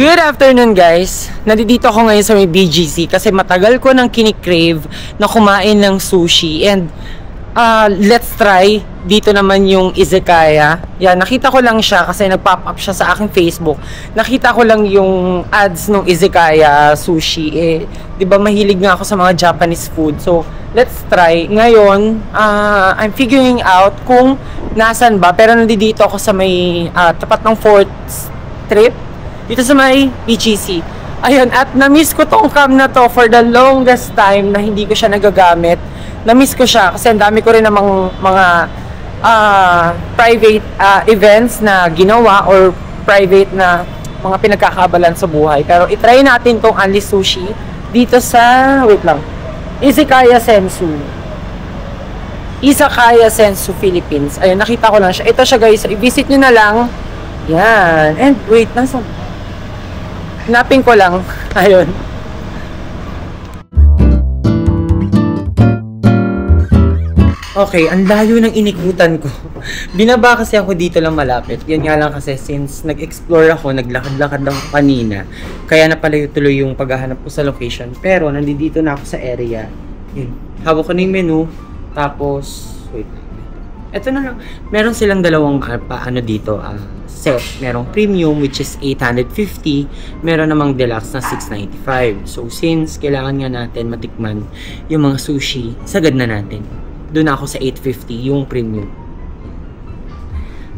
Good afternoon guys! Nandito ako ngayon sa may BGC kasi matagal ko nang kinikrave na kumain ng sushi and let's try dito naman yung izakaya. Yan, nakita ko lang siya kasi nag-pop up siya sa aking Facebook. Nakita ko lang yung ads ng izakaya sushi. Di ba mahilig nga ako sa mga Japanese food. So, let's try. Ngayon, I'm figuring out kung nasan ba. Pero nandito ako sa may tapat ng 4th Street. Dito sa may BGC. Ayun, at na-miss ko tong cam na to for the longest time na hindi ko siya nagagamit. Na-miss ko siya kasi ang dami ko rin namang mga private events na ginawa or private na mga pinagkakabalan sa buhay. Pero itry natin tong Unli Sushi dito sa, wait lang, Izakaya Sensu. Izakaya Sensu, Philippines. Ayun, nakita ko lang siya. Ito siya guys, i-visit nyo na lang. Yan. And wait, nasa hanapin ko lang. Ayun. Okay, ang layo ng inikutan ko. Binaba kasi ako dito lang malapit. Yan nga lang kasi since nag-explore ako, naglakad-lakad lang kanina. Kaya napalayo tuloy yung paghahanap ko sa location. Pero nandito na ako sa area. Yun. Hawak ko na yung menu. Tapos, wait. Ito na lang. Meron silang dalawang dito. Set. Merong premium which is 850. Meron namang deluxe na 695. So since kailangan nga natin matikman yung mga sushi, sagad na natin. Doon ako sa 850 yung premium.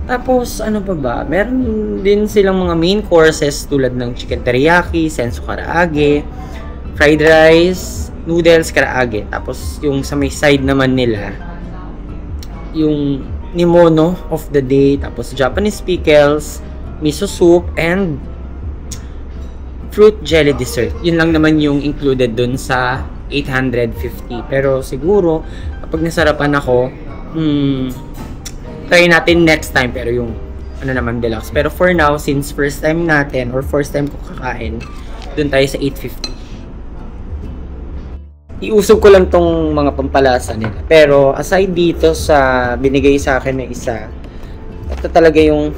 Tapos ano pa ba? Meron din silang mga main courses tulad ng chicken teriyaki, sensu karaage, fried rice, noodles, karaage. Tapos yung sa may side naman nila, yung Nimono of the day, tapos Japanese pickles, miso soup, and fruit jelly dessert. Yun lang naman yung included dun sa 850. Pero siguro, kapag nasarapan ako, try natin next time. Pero yung, naman deluxe. Pero for now, since first time natin, or first time ko kakain, dun tayo sa 850. Iusog ko lang tong mga pampalasa nila. Pero aside dito sa binigay sa akin na isa, ito talaga yung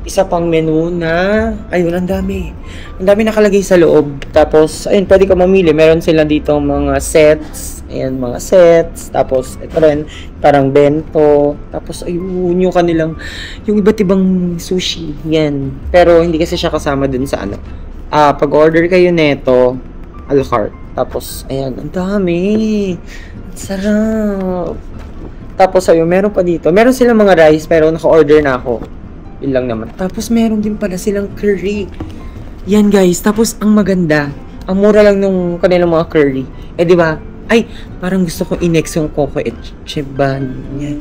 isa pang menu na ayun, ang dami. Ang dami nakalagay sa loob. Tapos ayun, pwede ka mamili. Meron sila dito mga sets. Ayan, mga sets. Tapos ito rin, parang bento. Tapos ayun, yung kanilang, yung iba't ibang sushi. Yan. Pero hindi kasi siya kasama dun sa ano. Pag order kayo neto, a la carte. Tapos, ayan, ang dami. Ang sarap. Tapos, ayun, meron pa dito. Meron silang mga rice, pero naka-order na ako. Yun lang naman. Tapos, meron din pala silang curry. Yan, guys. Tapos, ang maganda, ang mura lang nung kanilang mga curry. Di ba? Ay, parang gusto ko i-next yung Coco Echebania.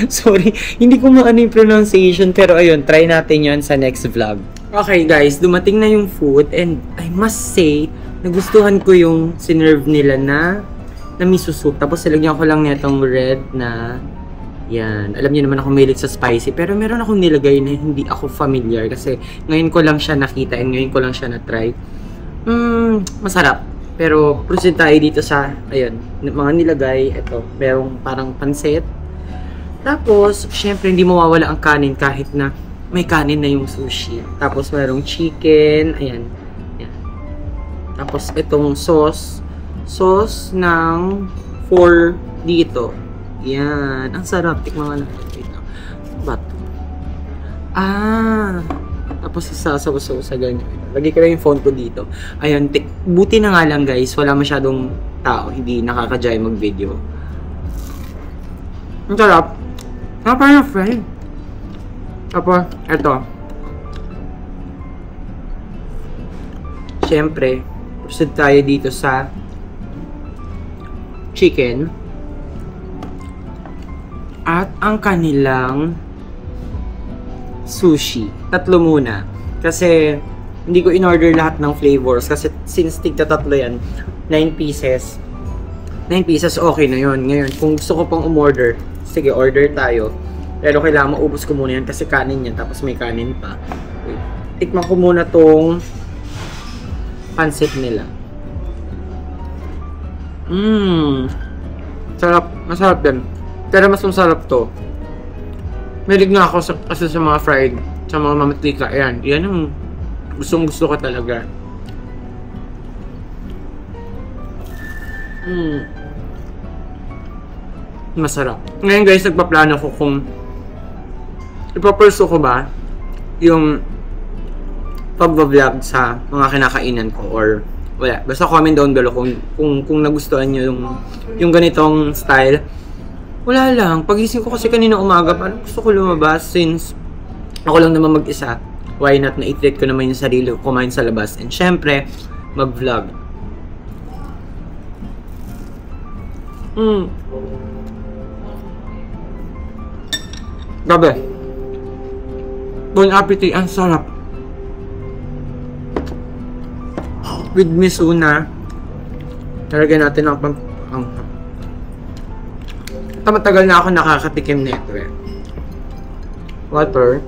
Sorry, hindi ko maano yung pronunciation. Pero, ayun, try natin yun sa next vlog. Okay, guys. Dumating na yung food. And I must say, nagustuhan ko yung sinerve nila na miso soup. Tapos nilagyan ko lang netong red na yan. Alam niyo naman ako mahilig sa spicy. Pero meron akong nilagay na hindi ako familiar. Kasi ngayon ko lang siya nakita and ngayon ko lang siya na-try. Masarap. Pero proceed tayo dito sa, ayun, mga nilagay. Ito, merong parang pansit. Tapos, syempre hindi mawawala ang kanin kahit na may kanin na yung sushi. Tapos merong chicken. Ayan. Tapos, itong sauce ng 4 dito. Yan. Ang sarap. Tikman nga natin. Wait lang. Bato. Tapos, isasaw-saw sa ganyan. Lagi ko lang yung phone ko dito. Ayun. Buti na nga lang, guys. Wala masyadong tao. Hindi nakakajay mag-video. Ang sarap. Parang fried. Tapos, eto. Siyempre, proceed tayo dito sa chicken. At ang kanilang sushi. Tatlo muna. Kasi, hindi ko in-order lahat ng flavors. Kasi, since tigta-tatlo yan, 9 pieces. 9 pieces, okay na yun. Ngayon, kung gusto ko pang umorder, sige, order tayo. Pero kailangan maubos ko muna yan kasi kanin yan, tapos may kanin pa. Wait. Tikman ko muna tong pancit nila. Sarap. Masarap din. Pero mas masarap to. Mahilig nga ako kasi sa mga fried, sa mga mamatika. Ayan, yan yung gustong gusto ko talaga. Masarap. Ngayon guys, nagpaplano ko kung ipapursue ko ba yung pag-vlog sa mga kinakainan ko or wala. Basta comment down below kung nagustuhan nyo yung ganitong style. Wala lang. Pagising ko kasi kanina umaga, parang gusto ko lumabas since ako lang naman mag-isa. Why not na i-treat ko naman yung sarili ko kumain sa labas. And syempre, mag-vlog. Gabi. Bon appetit. Ang sarap. With miso na. Talagyan natin ang matagal na ako nakakatikim nito eh. Water.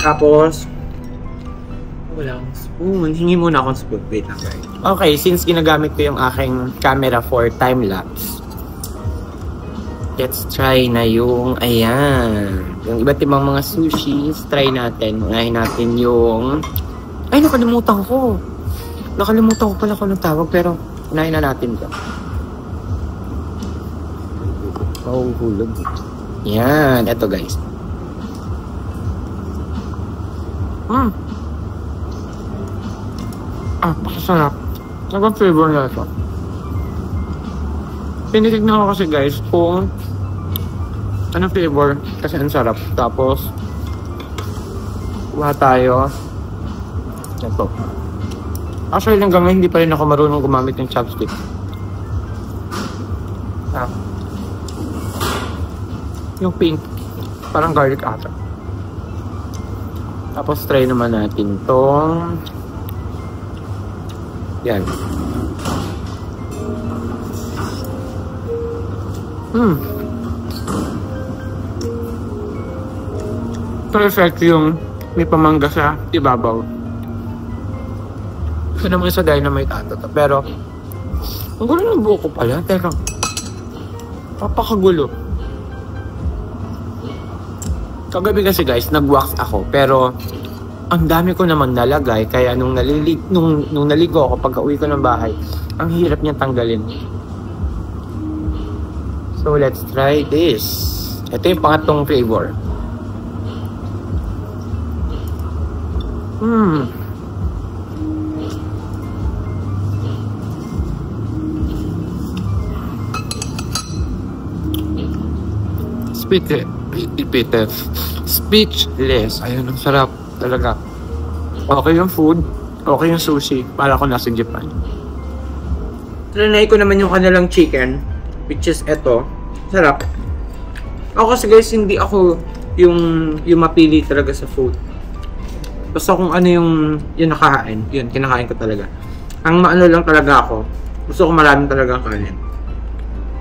Tapos walang spoon. Hingi muna akong spoon. Wait lang guys. Okay, since ginagamit ko yung aking camera for time-lapse, let's try na yung ayan. Yung iba't ibang mga sushis. Try natin. Unahin natin yung ay, nakalimutan ko. Nakalimutan ko pala kung anong tawag pero unahin na natin ito. Mahuhulog. Yan. Ito guys. Pakasarap. Nagang flavor na ito. Tinitignan ko kasi guys kung ano flavor kasi ang sarap. Tapos kuha tayo. Ito. Actually hanggang ngayon hindi pa rin ako marunong gumamit ng chopstick. Yung pink. Parang garlic ata. Tapos try naman natin tong yan. Perfect yung may pamangga sa ibabaw. Ito naman sa dynamite ata to. Pero ang gulo ng buko pala. Teka. Papakagulo. Kagabi kasi guys, nag-wax ako. Pero ang dami ko naman nalagay. Kaya nung naligo ako, pagka uwi ko ng bahay, ang hirap niya tanggalin. So let's try this. Ito yung pangatlong flavor. Speechless. Ayun, ang sarap talaga. Okay yung food, okay yung sushi. Para ko nasa Japan. Trinay ko naman yung kanilang chicken, which is eto. Sarap. Ako kasi guys, hindi ako yung mapili talaga sa food. Basta kung ano yung nakahain, yun, kinakain ko talaga. Ang maano lang talaga ako, gusto ko maraming talagang kanin.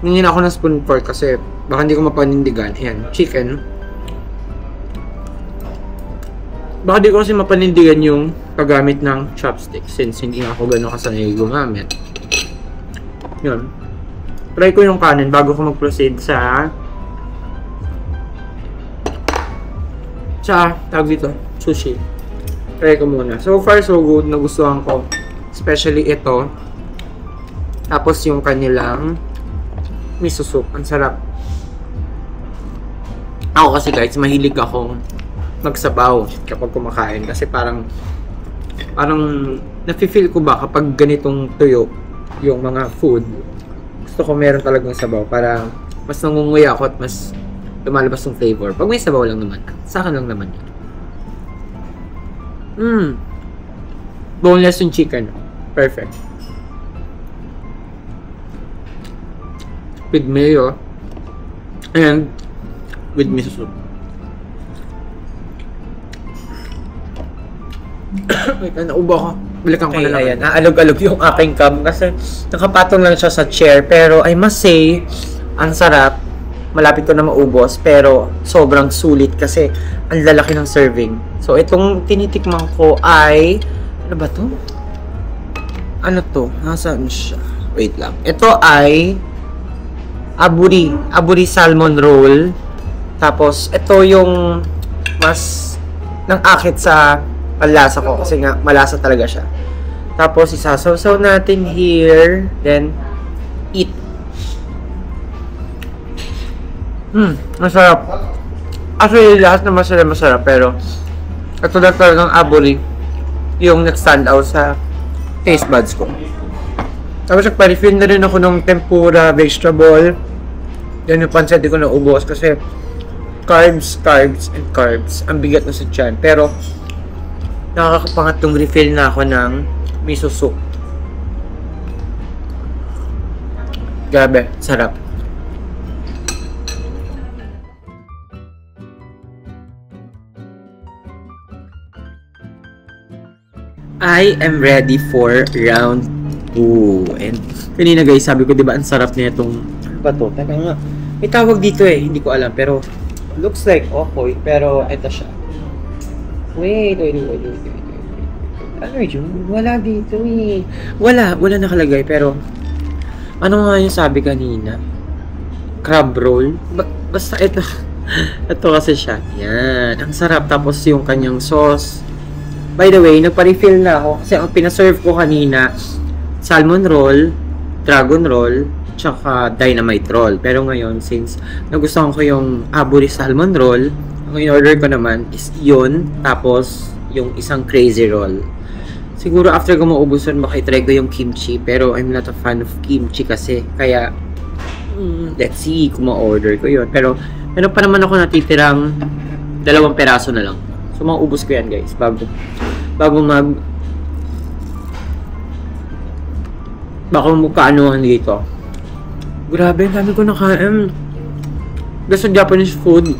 Ningin ako ng spoon fork kasi baka hindi ko mapanindigan. Ayan, chicken. Baka di ko kasi mapanindigan yung paggamit ng chopstick since hindi ako gano'n kasanay gumamit. Yun. Try ko yung kanin bago ko mag-proceed sa tawag dito, sushi. Try ko muna. So far so good, nagustuhan ko. Especially ito. Tapos yung kanilang miso soup. Ang sarap. Ako kasi guys, mahilig akong magsabaw kapag kumakain. Kasi parang nafe-feel ko ba kapag ganitong tuyo yung mga food, gusto ko meron talagang sabaw para mas nangunguya ako at mas lumalabas yung flavor. Pag may sabaw lang naman, sa akin lang naman yun. Boneless yung chicken. Perfect. With mayo and with miso soup. Wait, naubo ako. Balikan ko Okay, na lang. ayan. Aalog-alog yung aking cam kasi nakapatong lang siya sa chair. Pero I must say, ang sarap. Malapit ko na maubos. Pero sobrang sulit kasi ang lalaki ng serving. So, itong tinitikman ko ay... Ano ba to? Ano to? Nasaan siya? Wait lang. Ito ay... Aburi. Aburi salmon roll. Tapos, ito yung mas nang akit sa panlasa ko kasi nga malasa talaga siya. Tapos isasawsaw natin here, then eat. Masarap. Actually, lahat na masarap pero ito na talagang aburi yung nag-stand out sa taste buds ko. Tapos nagpa-refill na rin ako ng tempura, vegetable. Yan yung pancit, di ko naubos kasi carbs. Ang bigat na sa tiyan. Pero, nakakapangatong refill na ako ng miso soup. Grabe, sarap. I am ready for round 2. And kanina guys, sabi ko, di ba, ang sarap niya itong... Ano ba to? Teka nga. May tawag dito eh, hindi ko alam. Pero, looks like okoy, pero ito siya. Wait. Ano yun? Wala dito eh. Wala nakalagay, pero ano nga yung sabi kanina? Crab roll? Basta ito. Ito kasi siya. Yan. Ang sarap. Tapos yung kanyang sauce. By the way, nagpa-refill na ako kasi ang pinaserve ko kanina, salmon roll, dragon roll, tsaka dynamite roll. Pero ngayon, since nagustuhan ko yung aburi salmon roll, ang in-order ko naman is yun, tapos yung isang crazy roll. Siguro after ko maubos yun, baka itry ko yung kimchi, pero I'm not a fan of kimchi kasi, kaya let's see kung ma-order ko yun. Pero meron pa naman ako natitirang 2 peraso na lang. So maubos ko yan guys, bago magkaanuhan dito. Grabe, ang dami ko nakain. Basta Japanese food,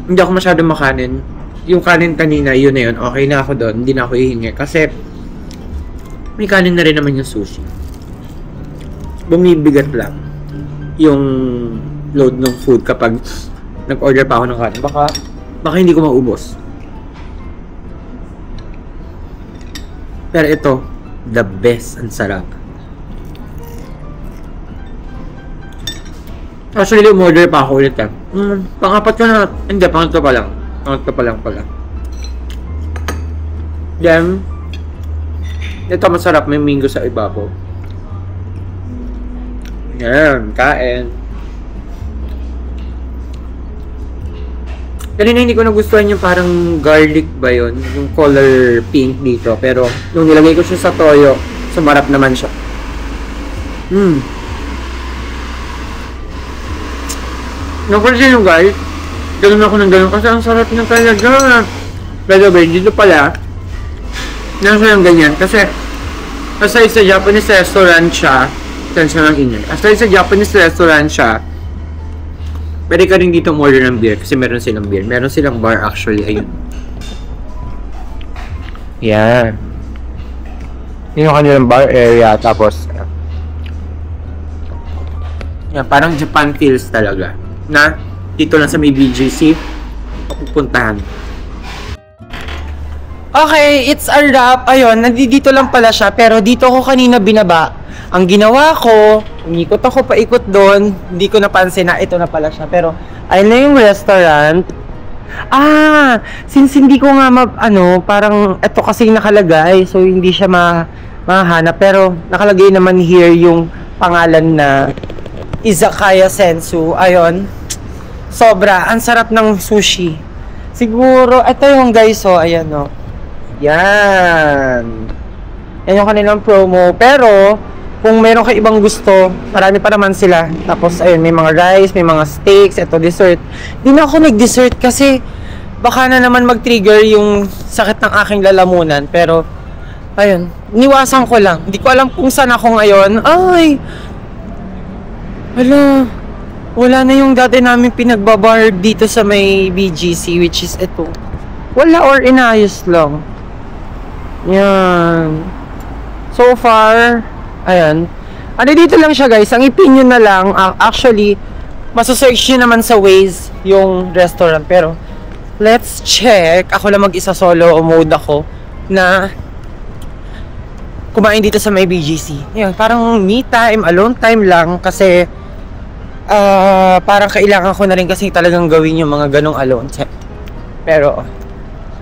hindi ako masyadong makanin. Yung kanin kanina, yun na yun. Okay na ako doon. Hindi na ako ihingi. Kasi, may kanin na rin naman yung sushi. Bumibigat lang yung load ng food kapag nag-order pa ako ng kanin. Baka hindi ko maubos. Pero ito, the best. Ang sarap. Actually, umorder pa ako ulit eh. Pang-apat ko na. Hindi, pangatlo pa lang. Pangatlo pa lang pala. Then, ito masarap. May mango sa ibabaw. Yan, kain. Kanina hindi ko nagustuhan yung parang garlic ba yun? Yung color pink dito. Pero, nung nilagay ko siya sa toyo, sumarap naman siya. Napansin nyo guys, ganun ako ng ganun kasi ang sarap niya talaga. Pero ba, dito pala, nasa yung ganyan kasi aside sa Japanese restaurant siya, aside sa Japanese restaurant siya, pwede ka rin dito order ng beer kasi meron silang beer. Meron silang bar actually, ayun. Yan. Yun yung kanilang bar area, tapos yan, parang Japan feels talaga. Na dito lang sa may BGC pupuntahan. Okay, it's a wrap. Ayun, nandito lang pala siya pero dito ko kanina binaba. Ang ginawa ko, umikot ako paikot doon, hindi ko napansin na ito na pala siya pero ayun na yung restaurant. Since hindi ko nga parang ito kasi nakalagay so hindi siya mahanap pero nakalagay naman here yung pangalan na Izakaya Sensu. Ayun. Sobra. Ang sarap ng sushi. Siguro, ito yung guys, ayan, Yan. Yan yung kanilang promo. Pero, kung meron kayo ibang gusto, marami pa naman sila. Tapos, ayun, may mga rice, may mga steaks, ito dessert. Hindi na ako nag-dessert kasi baka na naman mag-trigger yung sakit ng aking lalamunan. Pero, ayun, niwasan ko lang. Hindi ko alam kung saan ako ngayon. Ay! Wala na yung dati namin pinagbabar dito sa may BGC, which is ito. Wala or inayos lang. Yan. So far, ayan. Ano dito lang siya guys, ang ipin nyo na lang, actually, masasearch nyo naman sa Waze yung restaurant. Pero, let's check. Ako lang mag-isa solo mode ako na kumain dito sa may BGC. Yan, parang me time, alone time lang kasi parang kailangan ko na rin kasi talagang gawin yung mga ganong alone time. Pero,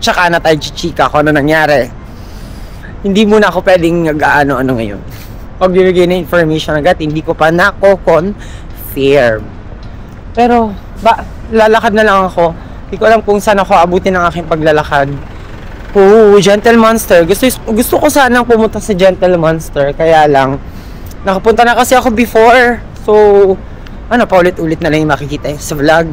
tsaka na tayo chichika kung ano nangyari. Hindi muna ako pwedeng nag-ano-ano ngayon. Pag bibigay na information agad, hindi ko pa nako-confirm. Pero, lalakad na lang ako. Hindi ko alam kung saan ako abutin ng aking paglalakad. Oh, Gentle Monster. Gusto ko sanang pumunta sa Gentle Monster. Kaya lang, nakapunta na kasi ako before. So, paulit-ulit na lang yung makikita sa vlog.